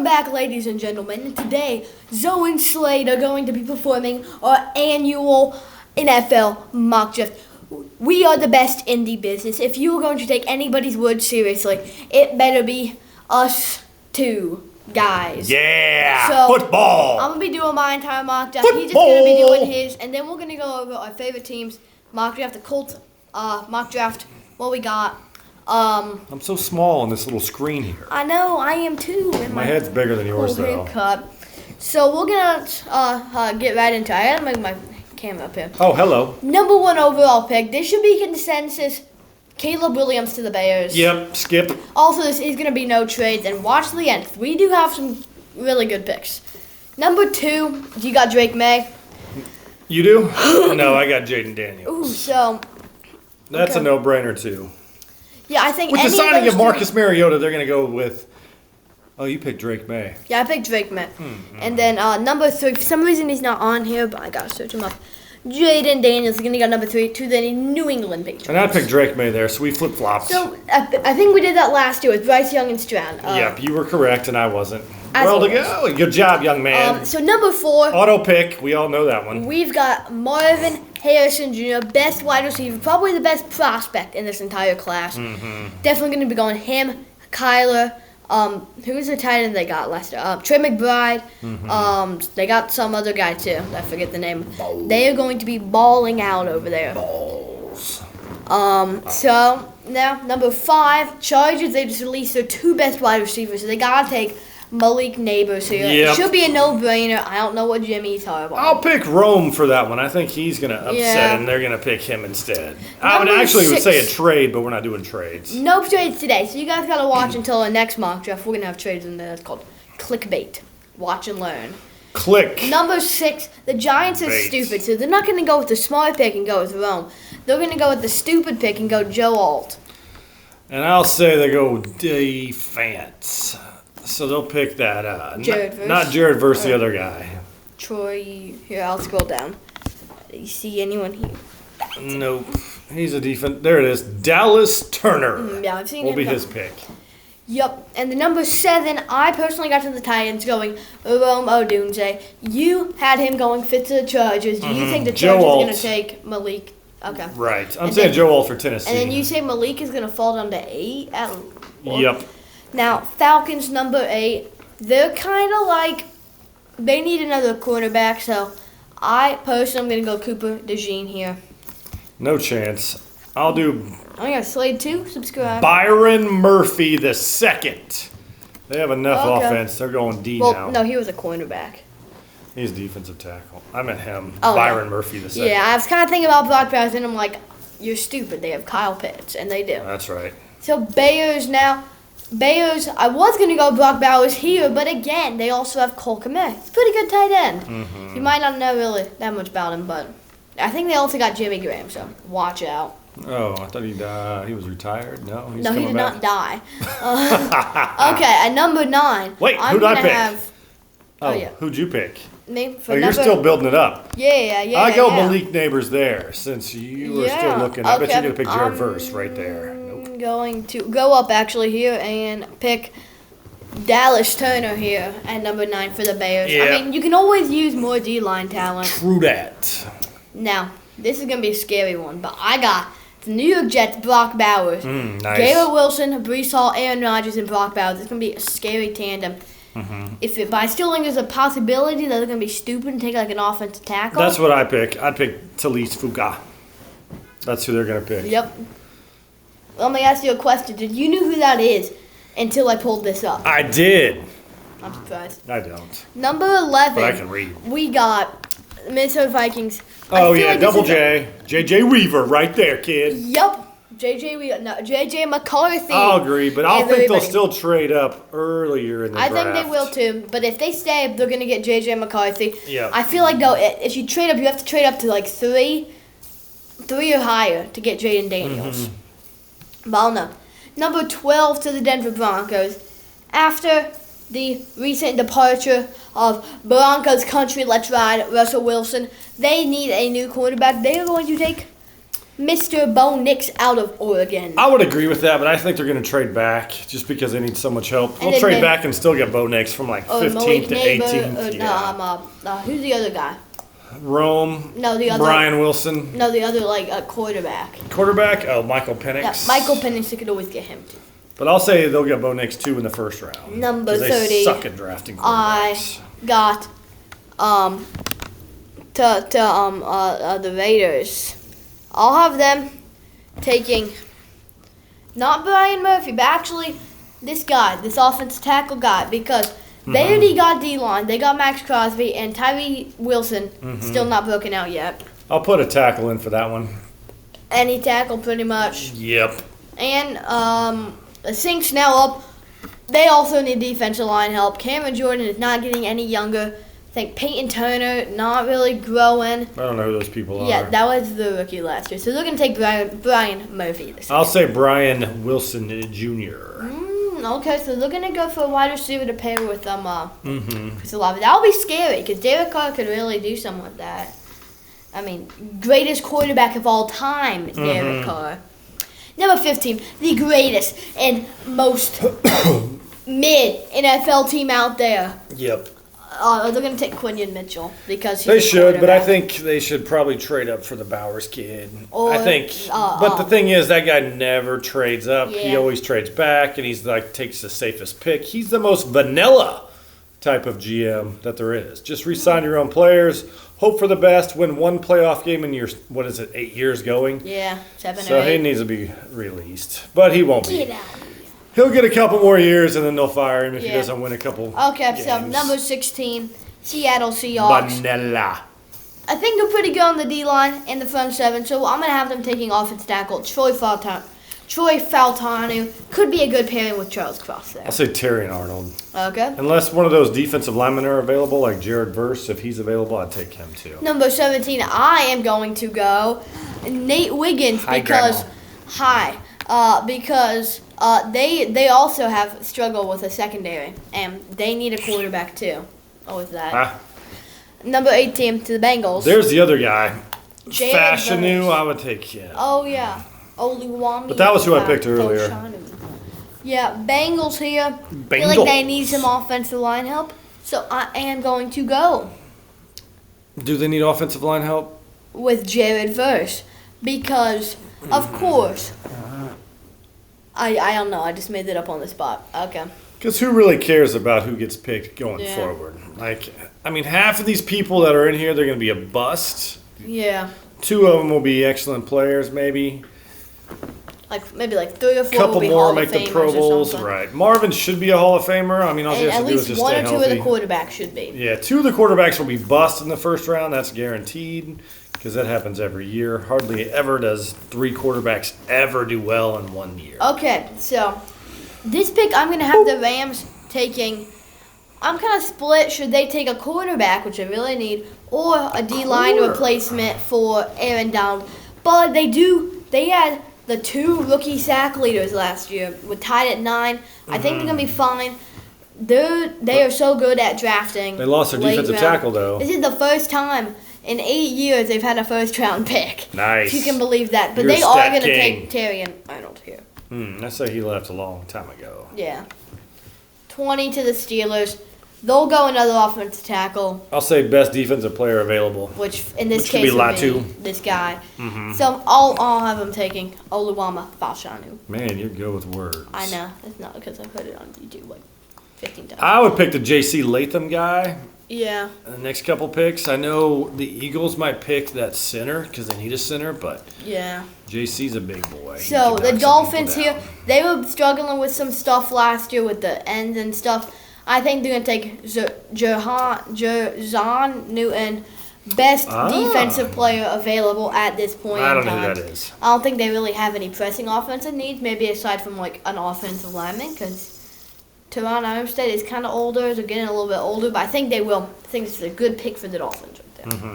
Welcome back, ladies and gentlemen. Today, Zoe and Slade are going to be performing our annual NFL mock draft. We are the best in the business. If you are going to take anybody's word seriously, it better be us two guys. Yeah, So, football. I'm going to be doing my entire mock draft. He's just going to be doing his, and then we're going to go over our favorite teams, mock draft, the Colts, mock draft, what we got. I'm so small on this little screen here. I know, I am too. My head's bigger than yours, cool though. Haircut. So we're gonna get right into it. I gotta make my camera up here. Oh, hello. Number one overall pick. This should be consensus. Caleb Williams to the Bears. Yep, skip. Also, this is gonna be no trades, and watch the end. We do have some really good picks. Number two, you got Drake May. You do? No, I got Jaden Daniels. Ooh, so That's okay. a no-brainer, too. Yeah, I think With the any signing those of Marcus two- Mariota, they're going to go with... Oh, you picked Drake May. Yeah, I picked Drake May. And then number three, for some reason he's not on here, but I gotta search him up. Jaden Daniels is gonna go number three to the New England Patriots. And I picked Drake May there, so we flip-flopped. So I think we did that last year with Bryce Young and Stroud. Yep, you were correct, and I wasn't. As Well to always. go. Good job, young man. So number four, Auto pick. We all know that one. we've got Marvin Harrison Jr., best wide receiver, probably the best prospect in this entire class. Definitely going to be going him, Kyler. Who's the tight end they got last year? Trey McBride. They got some other guy too. I forget the name. They are going to be balling out over there. Balls. So now number five, Chargers. They just released their two best wide receivers, so they gotta take Malik Neighbors here. It Yep. should be a no-brainer. I don't know what Jimmy's talking about. I'll pick Rome for that one. I think he's going to upset, Yeah. and they're going to pick him instead. I would Number actually would say a 6. trade, but we're not doing trades. No trades today, so you guys gotta watch until the next mock draft. We're gonna have trades in there. That's called clickbait. Watch and learn. Click. Number 6, the Giants are Bait. stupid, so they're not gonna go with the smart pick and go with Rome. They're gonna go with the stupid pick and go Joe Alt. And I'll say they go defense. So they'll pick that. Jared Verse? Not Jared versus the other guy. Troy, here, I'll scroll down. Do you see anyone here? Nope. He's a defense. There it is. Dallas Turner. Yeah, I've seen Will him. be his pick. Yep, and the number 7, I personally got to the Titans going Rome Odunze. You had him going fit to the Chargers. Do you think the Joe Chargers are Alt. going to take Malik? Okay. Right. I'm And saying then- Joe Alt for Tennessee. And then you say Malik is going to fall down to 8? Yep. Now, Falcons number 8, they're kind of like, they need another quarterback, so I personally am going to go Cooper DeJean here. No chance. I'll do I got Slade 2, subscribe. Byron Murphy the second. They have enough Okay. offense. They're going D Well, now. no, he was a cornerback. He's defensive tackle. I meant him. Oh, Byron yeah. Murphy the second. Yeah, I was kind of thinking about Brock Bowers, and I'm like, you're stupid. They have Kyle Pitts, and they do. That's right. So Bears now. Bears, I was going to go Brock Bowers here, but again, they also have Cole Kmet. He's a pretty good tight end. You might not know really that much about him, but I think they also got Jimmy Graham, so watch out. Oh, I thought he was retired. No, he's No, he coming did back. not die. Okay, at number 9, Wait, I'm who'd I gonna pick? have Oh, yeah. who'd you pick? me for Oh, you're number. still building it up. Yeah. I go yeah. Malik Neighbors there since you were still looking. I bet okay, you're gonna pick Jared I'm Verse right there. Nope. Going to go up actually here and pick Dallas Turner here at number 9 for the Bears. Yeah. I mean, you can always use more D-line talent. True that. Now, this is going to be a scary one, but I got the New York Jets, Brock Bowers. Nice. Garrett Wilson, Brees Hall, Aaron Rodgers, and Brock Bowers. It's going to be a scary tandem. But I still think there's a possibility that they're going to be stupid and take like an offensive tackle. That's what I pick. I pick Talise Fuga. That's who they're gonna pick. Yep. Let me ask you a question. Did you know who that is until I pulled this up? I did. I'm surprised. I don't. Number 11. But I can read. We got the Minnesota Vikings. I Oh feel yeah, like this double is a- J. JJ Weaver right there, kid. Yup. JJ McCarthy. I'll agree, but I'll think they'll Everybody. still trade up earlier in the I draft. think they will too. But if they stay, they're gonna get JJ McCarthy. Yeah. I feel like though, if you trade up, you have to trade up to like three or higher to get Jaden Daniels. But I don't know. Number 12 to the Denver Broncos. After the recent departure of Broncos country, let's ride, Russell Wilson, they need a new quarterback. They are going to take Mr. Bo Nix out of Oregon. I would agree with that, but I think they're going to trade back just because they need so much help. And We'll trade then- back and still get Bo Nix from like 15th to 18th. Who's the other guy? Rome. No, the other. Brian Wilson. No, the other quarterback. Quarterback? Oh, Michael Penix. Yeah, Michael Penix, they could always get him too. But I'll say they'll get Bo Nix too in the first round. Number 'cause 30. They suck at drafting quarterbacks. I got the Raiders. I'll have them taking not Brian Murphy, but actually this guy, this offensive tackle guy, because they already got D-line. They got Max Crosby and Tyree Wilson, still not broken out yet. I'll put a tackle in for that one. Any tackle, pretty much. Yep. And the Saints now up. They also need defensive line help. Cameron Jordan is not getting any younger. I think Peyton Turner not really growing. I don't know who those people are. Yeah, that was the rookie last year. So they're going to take Brian Murphy this year. I'll say Brian Wilson Jr. Okay, so they're going to go for a wide receiver to pair with Chris Olave. That'll be scary because Derek Carr could really do something with that. I mean, greatest quarterback of all time, Derek Carr. Number 15, the greatest and most mid NFL team out there. Yep. They're going to take Quinion Mitchell because he's They a should, but I quarterback. think they should probably trade up for the Bowers kid. Or, I think, but the thing is, that guy never trades up. He Yeah. always trades back, and he's like takes the safest pick. He's the most vanilla type of GM that there is. Just re-sign your own players, hope for the best, win one playoff game in your 8 years going. Yeah, 7 So or 8. he needs to be released, but he won't be. Get out. He'll get a couple more years, and then they'll fire him if he Yeah. doesn't win a couple. Okay, so games. number 16, Seattle Seahawks. Vanilla. I think they're pretty good on the D-line and the front seven, so I'm going to have them taking offense tackle. Troy Faltanu could be a good pairing with Charles Cross there. I'll say Terry and Arnold. Okay. Unless one of those defensive linemen are available, like Jared Verse, if he's available, I'd take him too. Number 17, I am going to go Nate Wiggins because they also have struggled with a secondary and they need a quarterback too. Oh, with that. Huh? Number 18 to the Bengals. There's the other guy. Jared Fashanu, Verse. I would take him. Oh yeah, Oluwami. But that was who I picked earlier. Yeah, Bengals here. Feel like they need some offensive line help, so I am going to go Do they need offensive line help? with Jared Verse because, of course, I don't know. I just made it up on the spot. Okay. Because who really cares about who gets picked going Yeah. forward? Like, I mean, half of these people that are in here, they're going to be a bust. Yeah. 2 of them will be excellent players, maybe. Maybe 3 or 4 will Couple be more Hall make of the Famers Pro or Bowls, something. right? Marvin should be a Hall of Famer. I mean, all he And has at to do is least just 1 stay or 2 healthy. of the quarterbacks should be. Yeah, 2 of the quarterbacks will be bust in the first round. That's guaranteed because that happens every year. Hardly ever does 3 quarterbacks ever do well in 1 year. Okay, so this pick, I'm going to have the Rams taking. I'm kind of split. Should they take a quarterback, which I really need, or a D-line replacement for Aaron Donald? But they had the 2 rookie sack leaders last year, were tied at 9. I think they're going to be fine. They are so good at drafting. They lost their late defensive round. tackle, though. This is the first time in 8 years they've had a first-round pick. Nice. If you can believe that. But You're a they are stat going to king. take Terry and Arnold here. I say he left a long time ago. Yeah. 20 to the Steelers. They'll go another offensive tackle, I'll say best defensive player available. which in this Which could case be would be Latu. this guy. So I'll have them taking Oluwama Falshanu. Man, you're good with words. I know. It's not because I put it on YouTube 15 times. I would pick the J.C. Latham guy. Yeah. The next couple picks, I know the Eagles might pick that center because they need a center, but Yeah. J.C.'s a big boy. He So can knock the some Dolphins people here, down. they were struggling with some stuff last year with the ends and stuff. I think they're going to take Jerzon Newton, best defensive player available at this point I don't in know time. who that is. I don't think they really have any pressing offensive needs, maybe aside from an offensive lineman, because Teron Armstead is kind of older. They're getting a little bit older, but I think they will. I think it's a good pick for the Dolphins right there.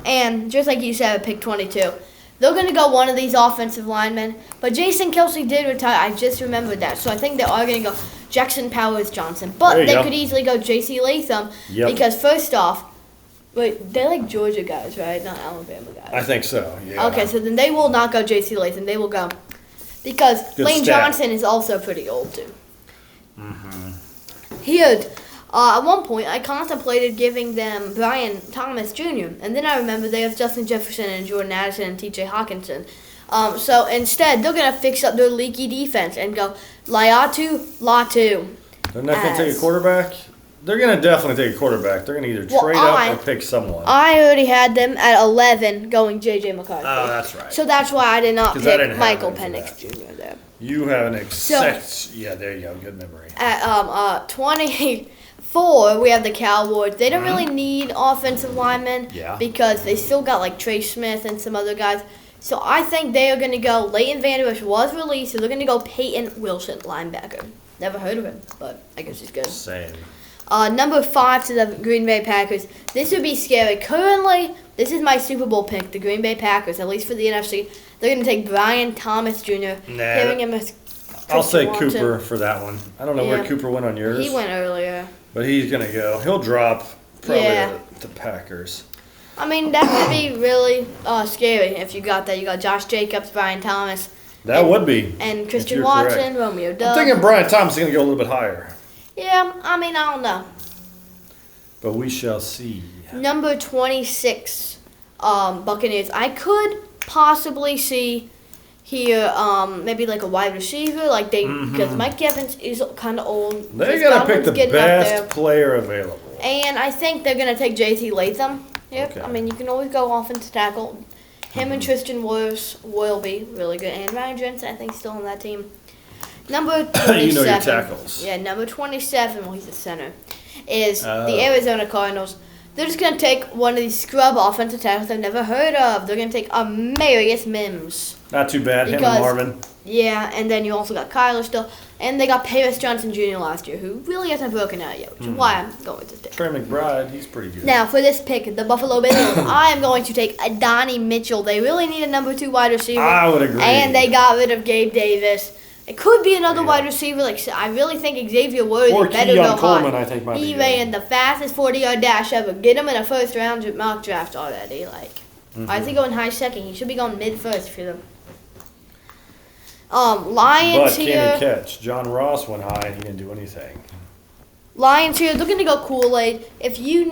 And just like you said, pick 22. They're going to go one of these offensive linemen, but Jason Kelsey did retire. I just remembered that. So I think they are going to go Jackson Powers Johnson. But There you they go. could easily go J.C. Latham Yep. because, first off, Wait, they're like Georgia guys, right? Not Alabama guys. I think so. Yeah. Okay, so then they will not go J.C. Latham. They will go because Good Lane stat. Johnson is also pretty old too. Mm-hmm. He had, at one point, I contemplated giving them Brian Thomas Jr. And then I remember they have Justin Jefferson and Jordan Addison and T.J. Hawkinson. So instead, they're gonna fix up their leaky defense and go Latu. They're not going to take a quarterback? They're going to definitely take a quarterback. They're going to either trade up or pick someone. I already had them at 11 going J.J. McCarthy. Oh, that's right. So that's why I did not 'Cause I didn't pick have Michael them for Penix Jr. there. You have an yeah, there you go. Good memory. At 24, we have the Cowboys. They don't really need offensive linemen because they still got like Trey Smith and some other guys. So I think they are going to go. Leighton Vander Esch was released, so they're going to go Peyton Wilson, linebacker. Never heard of him, but I guess he's good. Same. Number 5 to the Green Bay Packers. This would be scary. Currently, this is my Super Bowl pick, the Green Bay Packers, at least for the NFC. They're going to take Brian Thomas Jr., pairing him with I'll say Watson. Cooper for that one. I don't know where Cooper went on yours. He went earlier. But he's going to go. He'll drop probably the Packers. I mean, that would be really scary if you got that. You got Josh Jacobs, Brian Thomas. That would be. And Christian you're Watson, correct. Romeo Doubs. I'm thinking Brian Thomas is going to go a little bit higher. Yeah, I mean, I don't know. But we shall see. Number 26, Buccaneers. I could possibly see here maybe like a wide receiver, like because Mike Evans is kind of old. They're going to pick the best player available. And I think they're going to take J.T. Latham. Yep. Okay. I mean, you can always go offensive tackle. Him and Tristan Wirfs will be really good. And Ryan Jensen, I think, still on that team. Number 27. You know your tackles. Yeah, number 27, well, he's the center, is the Arizona Cardinals. They're just going to take one of these scrub offensive tackles I've never heard of. They're going to take Amarius Mims. Not too bad. Him and Marvin. Yeah, and then you also got Kyler still. And they got Paris Johnson Jr. last year, who really hasn't broken out yet, which is why I'm going with this pick. Trey McBride, he's pretty good. Now, for this pick, the Buffalo Bills, I am going to take Adonai Mitchell. They really need a number 2 wide receiver. I would agree. And they got rid of Gabe Davis. It could be another wide receiver. Like I really think Xavier Worthy better go Coleman, high. I think, might He be ran the fastest 40-yard dash ever. Get him in a first-round mock draft already. Why is he going high second? He should be going mid-first for them. Lions but here. can he catch? John Ross went high and he didn't do anything. Lions here. They're going to go Kool-Aid. If you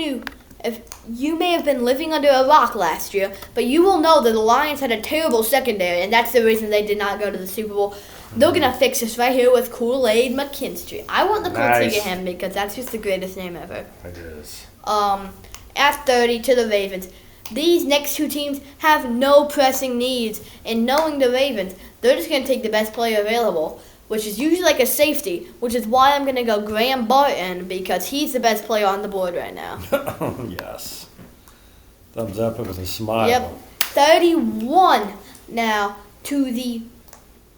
may have been living under a rock last year, but you will know that the Lions had a terrible secondary, and that's the reason they did not go to the Super Bowl. They're going to fix this right here with Kool-Aid McKinstry. I want the Colts to get him because that's just the greatest name ever. It is. At 30 to the Ravens. These next 2 teams have no pressing needs, and knowing the Ravens, they're just going to take the best player available, which is usually like a safety, which is why I'm going to go Graham Barton because he's the best player on the board right now. Yes. Thumbs up with a smile. Yep. 31 now to the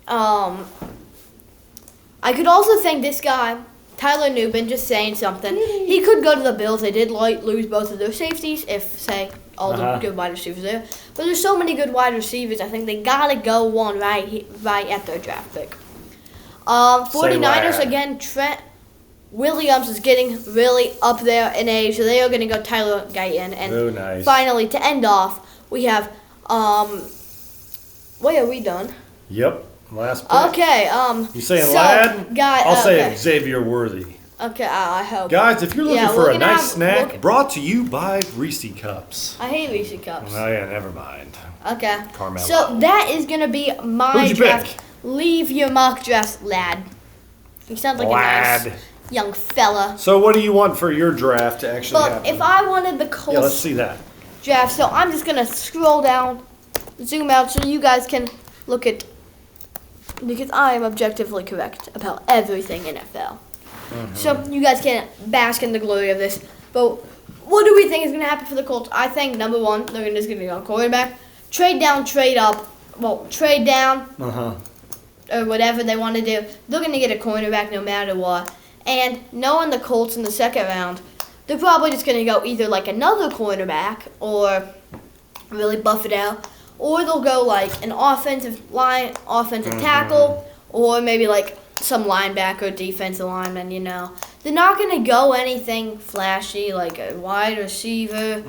I could also thank this guy, Tyler Nubin, just saying something. He could go to the Bills. They did lose both of their safeties, if, say, all the good wide receivers there. But there's so many good wide receivers, I think they got to go one right at their draft pick. 49ers, again, Trent Williams is getting really up there in age, so they are going to go Tyler Guyton. And finally, to end off, we have, wait, are we done? Yep. Last pick. Okay, You saying lad? I'll say Xavier Worthy. Okay, I hope. Guys, if you're looking for a nice snack, brought to you by Reese Cups. I hate Reese Cups. Oh, yeah, never mind. Okay. Carmelo. So that is going to be my draft. Pick? Leave your mock draft, lad. He sounds like a nice young fella. So what do you want for your draft to actually happen? If I wanted the Colts let's see that. draft, so I'm just going to scroll down, zoom out so you guys can look at, because I am objectively correct about everything NFL. So you guys can bask in the glory of this. But what do we think is going to happen for the Colts? I think, number 1, they're just going to go quarterback. Trade down, trade up. Well, trade down or whatever they want to do. They're going to get a cornerback no matter what. And knowing the Colts in the second round, they're probably just going to go either like another cornerback or really buff it out. Or they'll go like an offensive tackle, or maybe like some linebacker, defensive lineman, you know. They're not going to go anything flashy like a wide receiver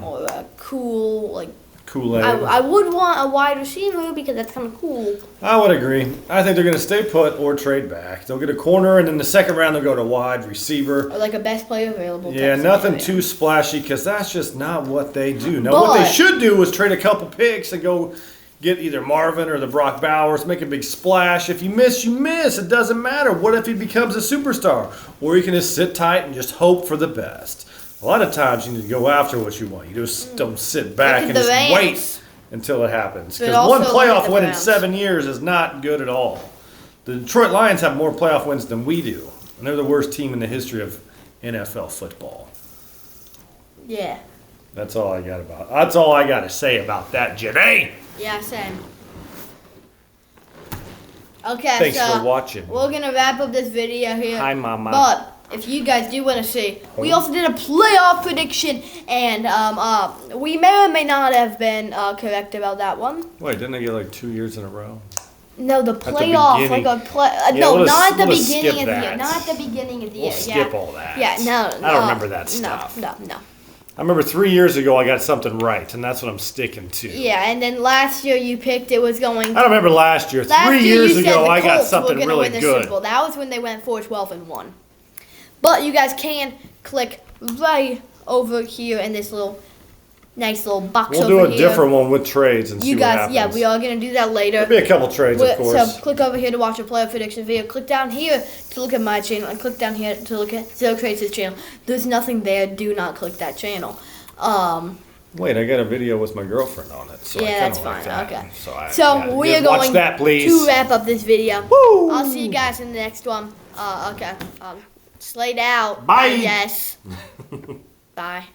or a cool, like, Kool-Aid. I would want a wide receiver because that's kind of cool. I would agree. I think they're going to stay put or trade back. They'll get a corner, and in the second round they'll go to wide receiver. Or like a best player available. Yeah, nothing too splashy because that's just not what they do. Now, what they should do is trade a couple picks and go get either Marvin or the Brock Bowers, make a big splash. If you miss, you miss. It doesn't matter. What if he becomes a superstar? Or you can just sit tight and just hope for the best. A lot of times you need to go after what you want. You just don't sit back and just wait until it happens. Because one playoff win in 7 years is not good at all. The Detroit Lions have more playoff wins than we do. And they're the worst team in the history of NFL football. Yeah. That's all I got to say about that, Jenny. Yeah, same. Okay, Thanks for watching. We're going to wrap up this video here. Hi, Mama. But if you guys do want to see, we also did a playoff prediction, and we may or may not have been correct about that one. Wait, didn't they get like 2 years in a row? No, the playoff, like a play. No, not at the beginning of the year. Not at the beginning of the year. We'll skip all that. Yeah, no. I don't remember that stuff. No. I remember 3 years ago I got something right, and that's what I'm sticking to. Yeah, and then last year you picked it was going. I don't remember last year. 3 years ago I got something really good. That was when they went 4-12-1. But you guys can click right over here in this little nice little box over here. We'll do a different one with trades and see what happens. Yeah, we are going to do that later. There'll be a couple trades, of course. So click over here to watch a player prediction video. Click down here to look at my channel. And click down here to look at Zero Trades' channel. There's nothing there. Do not click that channel. Wait, I got a video with my girlfriend on it. So yeah, that's like fine. That. Okay. So we are going to wrap up this video. Woo! I'll see you guys in the next one. Okay. Slade out. Bye. Yes. Bye.